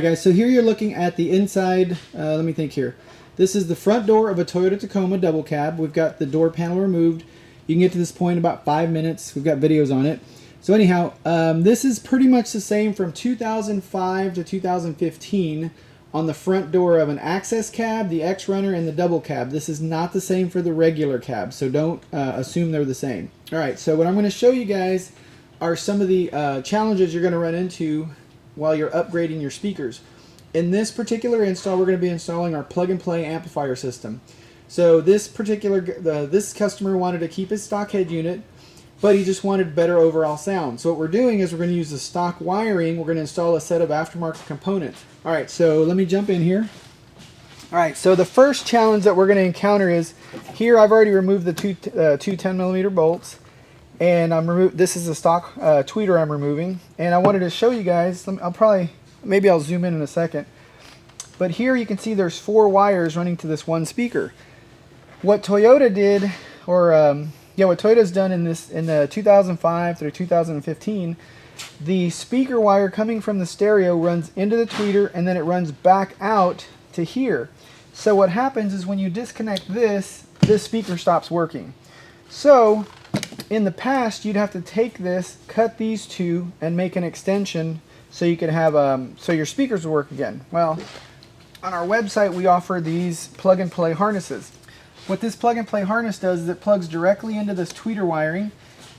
Alright guys, so here you're looking at the inside, let me think here. This is the front door of a Toyota Tacoma double cab. We've got the door panel removed. You can get to this point in about 5 minutes. We've got videos on it. So anyhow, this is pretty much the same from 2005 to 2015 on the front door of an access cab, the X-Runner, and the double cab. This is not the same for the regular cab, so don't assume they're the same. Alright, so what I'm going to show you guys are some of the challenges you're going to run into while you're upgrading your speakers. In this particular install, we're going to be installing our plug-and-play amplifier system. So this this customer wanted to keep his stock head unit, but he just wanted better overall sound. So what we're doing is we're going to use the stock wiring. We're going to install a set of aftermarket components. Alright, so let me jump in here. Alright, so the first challenge that we're going to encounter is, here I've already removed the two 10mm bolts. And this is the stock tweeter I'm removing. And I wanted to show you guys, maybe I'll zoom in a second. But here you can see there's 4 wires running to this one speaker. What Toyota did, what Toyota's done in the 2005 through 2015, the speaker wire coming from the stereo runs into the tweeter and then it runs back out to here. So what happens is when you disconnect this speaker stops working. So in the past, you'd have to take this, cut these two, and make an extension so you could have so your speakers will work again. Well, on our website we offer these plug-and-play harnesses. What this plug-and-play harness does is it plugs directly into this tweeter wiring,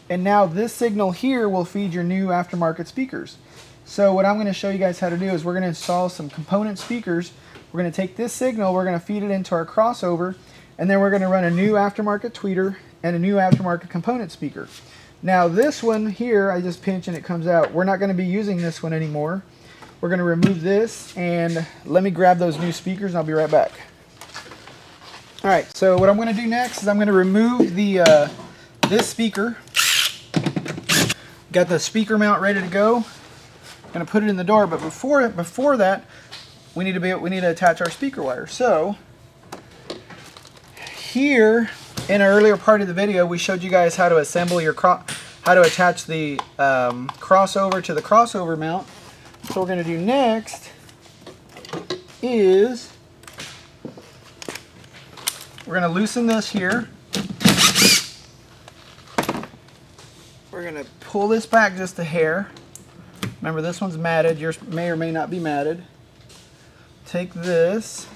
and now this signal here will feed your new aftermarket speakers. So what I'm going to show you guys how to do is we're going to install some component speakers. We're going to take this signal, we're going to feed it into our crossover, and then we're going to run a new aftermarket tweeter and a new aftermarket component speaker. Now this one here, I just pinch and it comes out. We're not going to be using this one anymore. We're going to remove this, and let me grab those new speakers and I'll be right back. Alright, so what I'm going to do next is I'm going to remove this speaker. Got the speaker mount ready to go. I'm going to put it in the door, but before that, we need to attach our speaker wire. So here in an earlier part of the video, we showed you guys how to assemble how to attach the crossover to the crossover mount. So what we're going to do next is we're going to loosen this here. We're going to pull this back just a hair. Remember, this one's matted. Yours may or may not be matted. Take this.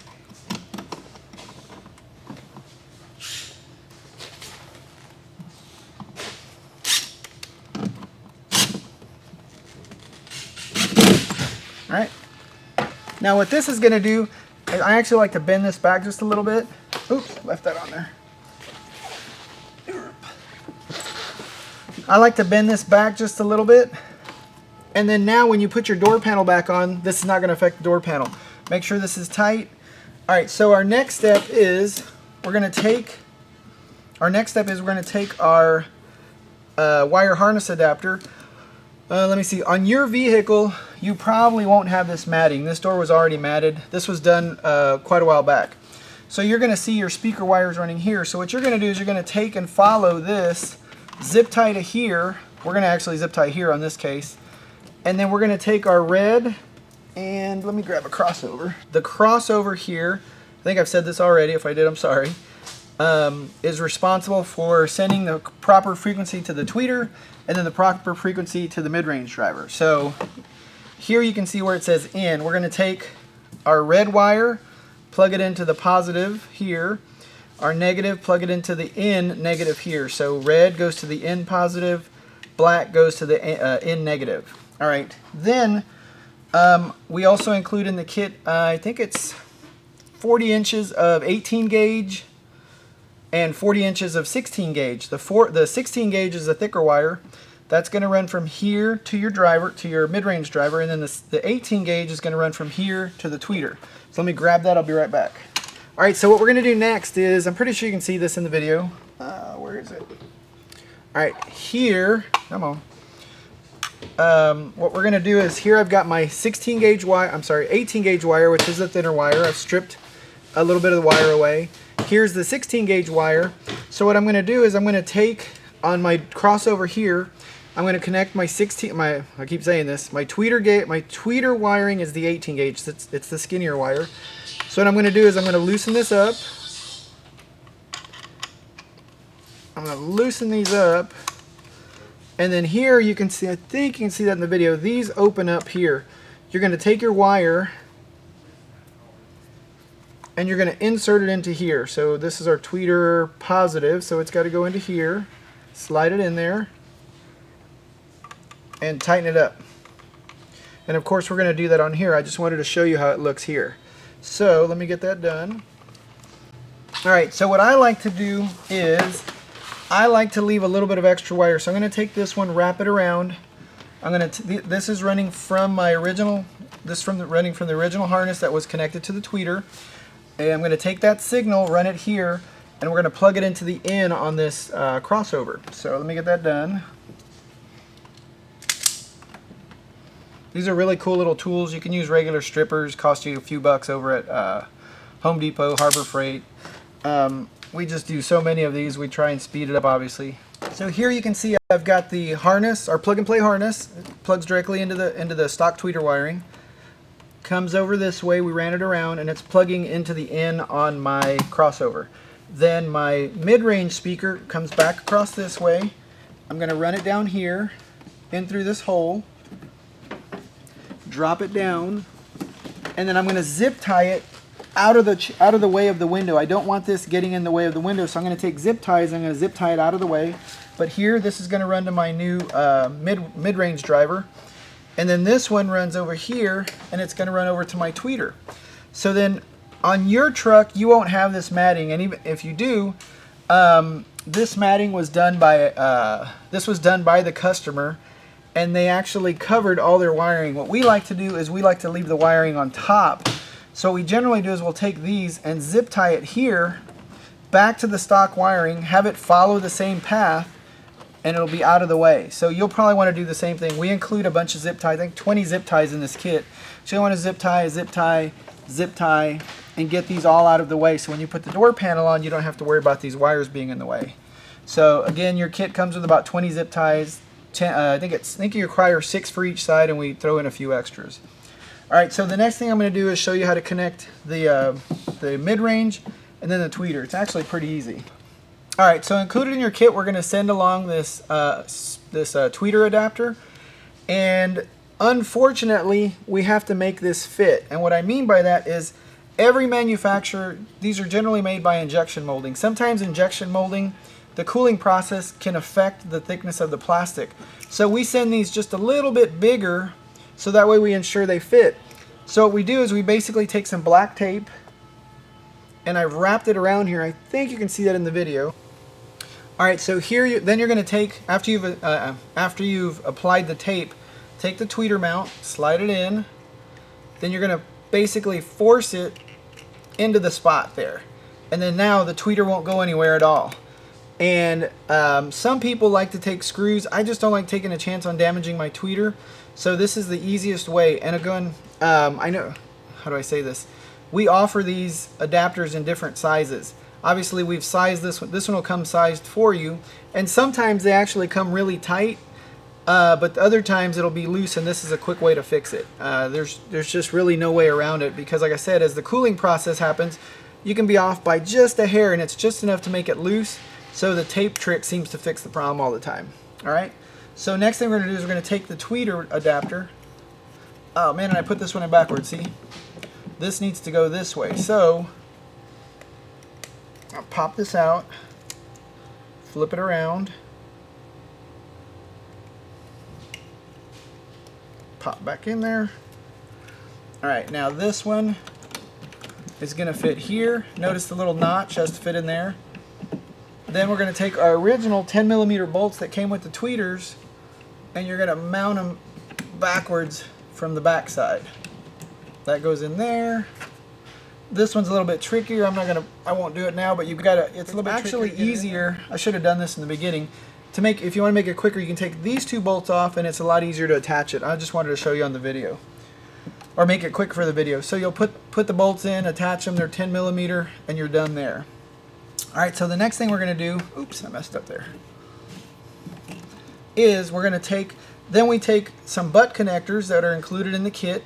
Alright. Now what this is going to do, I actually like to bend this back just a little bit. Oops, left that on there. I like to bend this back just a little bit. And then now when you put your door panel back on, this is not going to affect the door panel. Make sure this is tight. Alright, so our next step is we're going to take our wire harness adapter. Let me see. On your vehicle, you probably won't have this matting. This door was already matted. This was done quite a while back. So you're going to see your speaker wires running here. So what you're going to do is you're going to take and follow this, zip tie to here. We're going to actually zip tie here on this case. And then we're going to take our red, and let me grab a crossover. The crossover here, I think I've said this already. If I did, I'm sorry. Is responsible for sending the proper frequency to the tweeter and then the proper frequency to the mid-range driver. So here you can see where it says in. We're going to take our red wire, plug it into the positive here. Our negative, plug it into the in negative here. So red goes to the in positive, black goes to the in negative. Alright, then we also include in the kit, I think it's 40 inches of 18 gauge and 40 inches of 16 gauge. The 16 gauge is a thicker wire. That's going to run from here to your driver, to your mid-range driver, and then the 18 gauge is going to run from here to the tweeter. So let me grab that, I'll be right back. Alright, so what we're going to do next is, I'm pretty sure you can see this in the video. Where is it? Alright, here, come on. What we're going to do is, here I've got my 18 gauge wire, which is the thinner wire. I've stripped a little bit of the wire away. Here's the 16 gauge wire. So what I'm going to do is I'm going to take on my crossover here, I'm going to connect my 16, I keep saying this, my tweeter wiring is the 18 gauge. It's the skinnier wire. So what I'm going to do is I'm going to loosen this up. I'm going to loosen these up. And then here you can see, I think you can see that in the video, these open up here. You're going to take your wire and you're going to insert it into here. So this is our tweeter positive, so it's got to go into here. Slide it in there and tighten it up. And of course we're going to do that on here. I just wanted to show you how it looks here. So let me get that done. Alright, so what I like to do is I like to leave a little bit of extra wire. So I'm going to take this one, wrap it around. This is running from my original, running from the original harness that was connected to the tweeter. And I'm going to take that signal, run it here, and we're going to plug it into the in on this crossover. So let me get that done. These are really cool little tools. You can use regular strippers, cost you a few bucks over at Home Depot, Harbor Freight. We just do so many of these. We try and speed it up, obviously. So here you can see I've got the harness, our plug-and-play harness. It plugs directly into the stock tweeter wiring. Comes over this way. We ran it around, and it's plugging into the in on my crossover. Then my mid-range speaker comes back across this way. I'm going to run it down here, in through this hole. Drop it down, and then I'm going to zip tie it out of the way of the window. I don't want this getting in the way of the window, so I'm going to take zip ties. I'm going to zip tie it out of the way. But here, this is going to run to my new mid-range driver, and then this one runs over here, and it's going to run over to my tweeter. So then, on your truck, you won't have this matting, and even if you do, this matting was done by the customer. And they actually covered all their wiring. What we like to do is we like to leave the wiring on top. So what we generally do is we'll take these and zip tie it here back to the stock wiring, have it follow the same path, and it'll be out of the way. So you'll probably want to do the same thing. We include a bunch of zip ties, I think 20 zip ties in this kit. So you want to zip tie, zip tie, zip tie, and get these all out of the way. So when you put the door panel on, you don't have to worry about these wires being in the way. So again, your kit comes with about 20 zip ties. I think you require 6 for each side, and we throw in a few extras. Alright, so the next thing I'm going to do is show you how to connect the mid-range and then the tweeter. It's actually pretty easy. Alright, so included in your kit, we're going to send along this tweeter adapter, and unfortunately we have to make this fit. And what I mean by that is every manufacturer, these are generally made by injection molding. Sometimes injection molding, the cooling process can affect the thickness of the plastic. So we send these just a little bit bigger so that way we ensure they fit. So what we do is we basically take some black tape, and I've wrapped it around here. I think you can see that in the video. Alright, so here then you're going to take, after you've applied the tape, take the tweeter mount, slide it in, then you're going to basically force it into the spot there. And then now the tweeter won't go anywhere at all. And some people like to take screws. I just don't like taking a chance on damaging my tweeter. So this is the easiest way. And again, I know, how do I say this? We offer these adapters in different sizes. Obviously we've sized this one. This one will come sized for you. And sometimes they actually come really tight. But other times it'll be loose, and this is a quick way to fix it. There's just really no way around it, because like I said, as the cooling process happens, you can be off by just a hair, and it's just enough to make it loose. So the tape trick seems to fix the problem all the time. Alright, so next thing we're going to do is we're going to take the tweeter adapter. Oh man, and I put this one in backwards, see? This needs to go this way. So I'll pop this out, flip it around, pop back in there. Alright, now this one is going to fit here. Notice the little notch has to fit in there. Then we're going to take our original 10mm bolts that came with the tweeters, and you're going to mount them backwards from the back side. That goes in there. This one's a little bit trickier. I won't do it now, but you've got to, it's a little bit actually easier. I should have done this in the beginning. If you want to make it quicker, you can take these 2 bolts off, and it's a lot easier to attach it. I just wanted to show you on the video, or make it quick for the video. So you'll put the bolts in, attach them, they're 10mm, and you're done there. Alright, so the next thing we're going to do, oops, I messed up there. is we're going to we take some butt connectors that are included in the kit.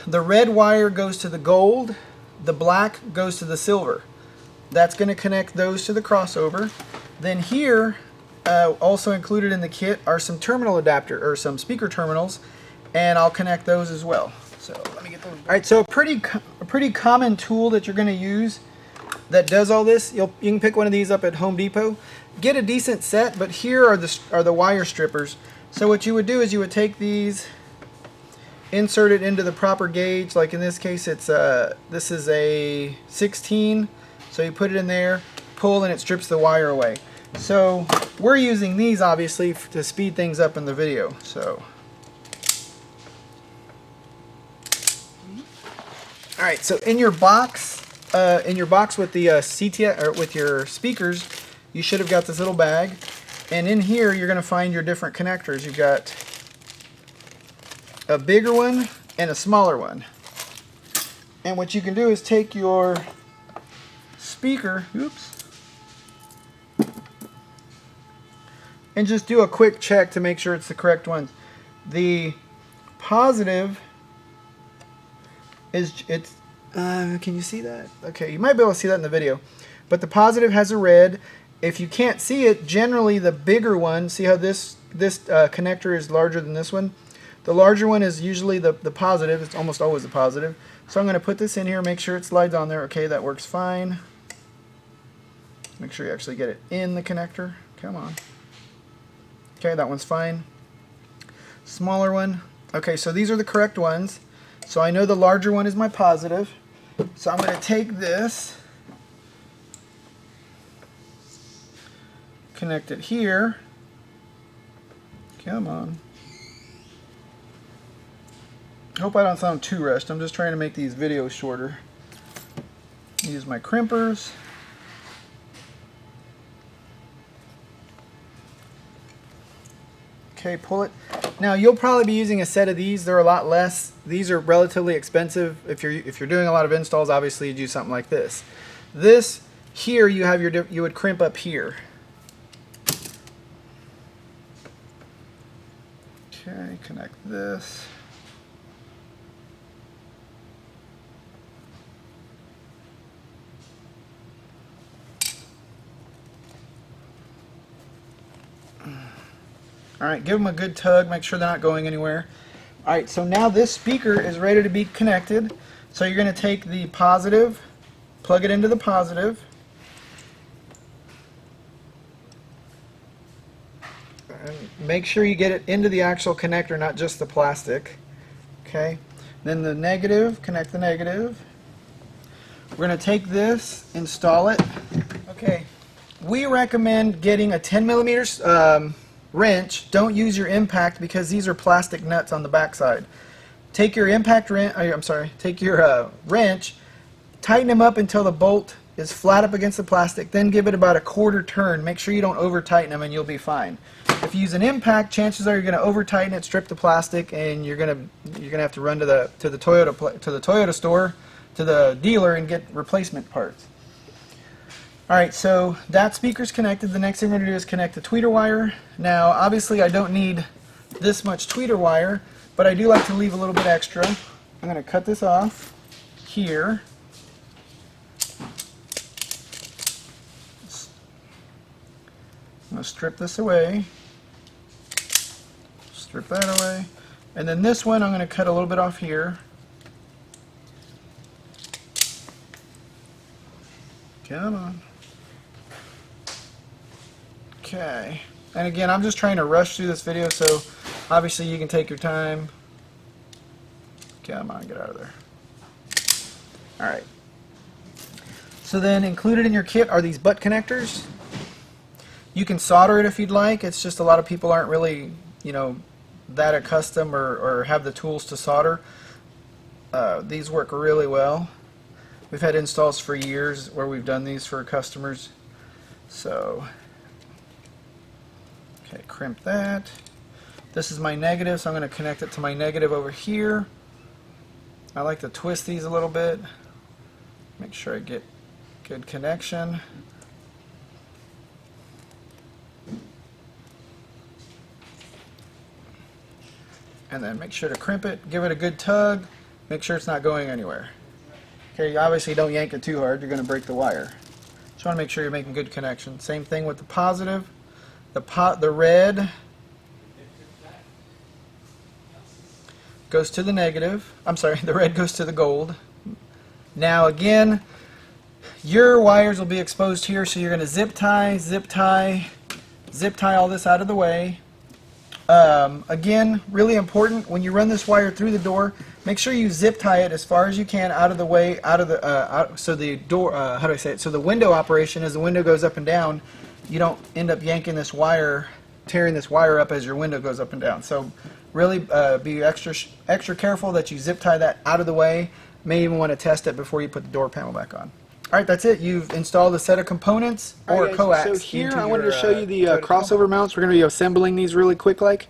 The red wire goes to the gold, the black goes to the silver. That's going to connect those to the crossover. Then here, also included in the kit are some terminal adapter or some speaker terminals, and I'll connect those as well. So let me get those. All right, so a pretty common tool that you're going to use that does all this. You can pick one of these up at Home Depot. Get a decent set, but here are the wire strippers. So what you would do is you would take these, insert it into the proper gauge. Like in this case, it's this is a 16. So you put it in there, pull, and it strips the wire away. So we're using these obviously to speed things up in the video. So, all right. So in your box with the CTS or with your speakers, you should have got this little bag, and in here you're going to find your different connectors. You've got a bigger one and a smaller one. And what you can do is take your speaker, and just do a quick check to make sure it's the correct one. The positive is, can you see that? Okay, you might be able to see that in the video. But the positive has a red. If you can't see it, generally the bigger one, see how this connector is larger than this one? The larger one is usually the positive. It's almost always the positive. So I'm going to put this in here, make sure it slides on there. Okay, that works fine. Make sure you actually get it in the connector. Come on. Okay, that one's fine. Smaller one. Okay, so these are the correct ones. So I know the larger one is my positive. So I'm going to take this, connect it here. Come on. Hope I don't sound too rushed. I'm just trying to make these videos shorter. Use my crimpers. Okay, pull it. Now you'll probably be using a set of these. They're a lot less. These are relatively expensive. If you're doing a lot of installs, obviously you do something like this. This here you have you would crimp up here. Okay, connect this. Alright, give them a good tug, make sure they're not going anywhere. Alright, so now this speaker is ready to be connected. So you're going to take the positive, plug it into the positive. And make sure you get it into the actual connector, not just the plastic. Okay, then the negative, connect the negative. We're going to take this, install it. Okay, we recommend getting a 10 millimeters wrench. Don't use your impact because these are plastic nuts on the backside. Take your impact wrench, take your wrench, tighten them up until the bolt is flat up against the plastic, then give it about a quarter turn. Make sure you don't over tighten them and you'll be fine. If you use an impact, chances are you're going to over tighten it, strip the plastic, and you're going to have to run to the Toyota store, to the dealer, and get replacement parts. Alright, so that speaker's connected. The next thing we're going to do is connect the tweeter wire. Now, obviously I don't need this much tweeter wire, but I do like to leave a little bit extra. I'm going to cut this off here. I'm going to strip this away. Strip that away. And then this one I'm going to cut a little bit off here. Come on. Okay, and again, I'm just trying to rush through this video, so obviously you can take your time. Come on, get out of there. Alright. So then included in your kit are these butt connectors. You can solder it if you'd like. It's just a lot of people aren't really, that accustomed or have the tools to solder. These work really well. We've had installs for years where we've done these for customers. So, okay, crimp that. This is my negative, so I'm going to connect it to my negative over here. I like to twist these a little bit. Make sure I get good connection. and then make sure to crimp it, give it a good tug, make sure it's not going anywhere. Okay, you obviously don't yank it too hard, you're going to break the wire. Just want to make sure you're making good connection. Same thing with the positive. The red goes to the negative. I'm sorry, the red goes to the gold. Now again, your wires will be exposed here, so you're going to zip tie all this out of the way. Again, really important, when you run this wire through the door, make sure you zip tie it as far as you can out of the way, so the door, how do I say it? So the window operation, as the window goes up and down, you don't end up yanking this wire, tearing this wire up as your window goes up and down. So really be extra careful that you zip tie that out of the way. May even want to test it before you put the door panel back on. Alright, that's it. You've installed a set of components or coax. So here I wanted to show you the crossover mounts. We're going to be assembling these really quick like.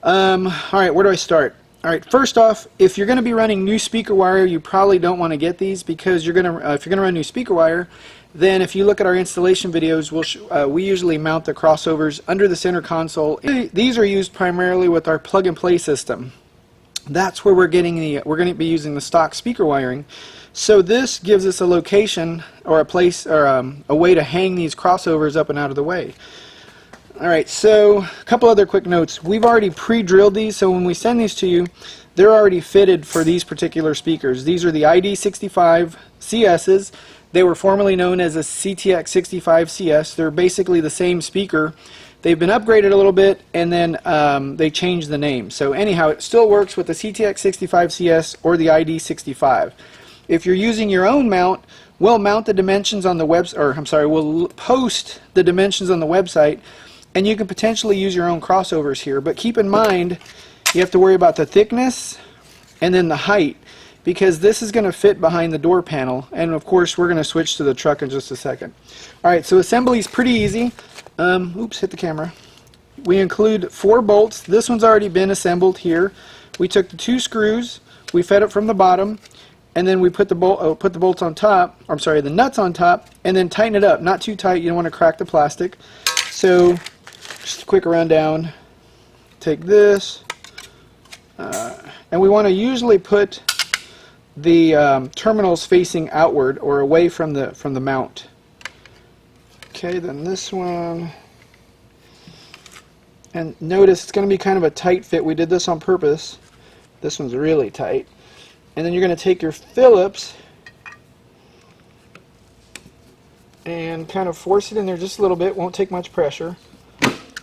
Alright, where do I start? Alright, first off, if you're going to be running new speaker wire, you probably don't want to get these, because you're going to, if you're going to run new speaker wire, then if you look at our installation videos, we usually mount the crossovers under the center console. These are used primarily with our plug-and-play system. That's where we're going to be using the stock speaker wiring. So this gives us a location or a place or a way to hang these crossovers up and out of the way. Alright, so a couple other quick notes. We've already pre-drilled these, so when we send these to you, they're already fitted for these particular speakers. These are the ID65 CS's. They were formerly known as a CTX65 CS. They're basically the same speaker. They've been upgraded a little bit, and then they changed the name. So anyhow, it still works with the CTX65 CS or the ID65. If you're using your own mount, we'll mount the dimensions on the we'll post the dimensions on the website, and you can potentially use your own crossovers here. But keep in mind, you have to worry about the thickness and then the height, because this is going to fit behind the door panel, and of course we're going to switch to the truck in just a second. Alright, so assembly is pretty easy. Oops, hit the camera. We include 4 bolts. This one's already been assembled here. We took the 2 screws, we fed it from the bottom, and then we put the bolts on top, I'm sorry, the nuts on top, and then tighten it up. Not too tight, you don't want to crack the plastic. So, just a quick rundown. Take this, and we want to usually put the terminals facing outward or away from the mount. Okay, then this one, and notice it's going to be kind of a tight fit. We did this on purpose. This one's really tight. And then you're going to take your Phillips and kind of force it in there just a little bit. Won't take much pressure.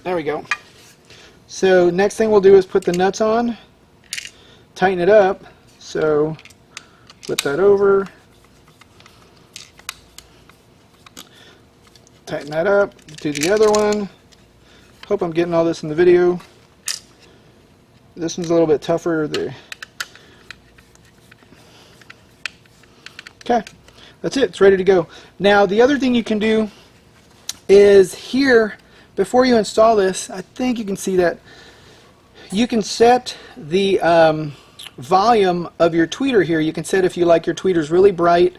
There we go. So next thing we'll do is put the nuts on, tighten it up. So flip that over, tighten that up, do the other one. Hope I'm getting all this in the video. This one's a little bit tougher. Okay, that's it. It's ready to go. Now the other thing you can do is here, before you install this, I think you can see that you can set the volume of your tweeter here. You can set if you like your tweeters really bright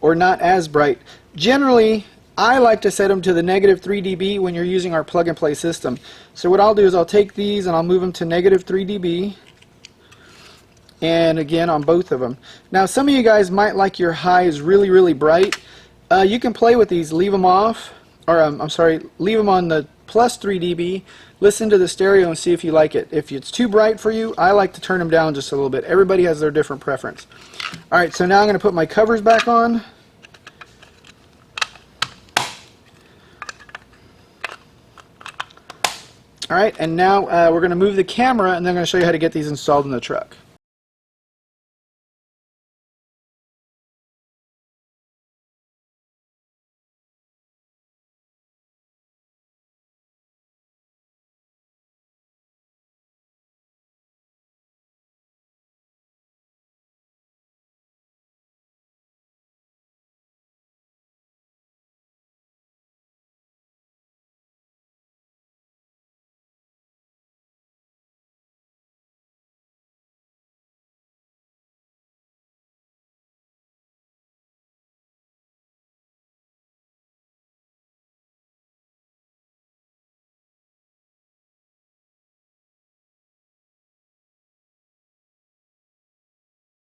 or not as bright. Generally, I like to set them to the -3 dB when you're using our plug-and-play system. So what I'll do is I'll take these and I'll move them to -3 dB. And again on both of them. Now some of you guys might like your highs really, really bright. You can play with these, leave them off, or I'm sorry, leave them on the +3 dB. Listen to the stereo and see if you like it. If it's too bright for you, I like to turn them down just a little bit. Everybody has their different preference. Alright, so now I'm going to put my covers back on. Alright, and now we're going to move the camera, and then I'm going to show you how to get these installed in the truck.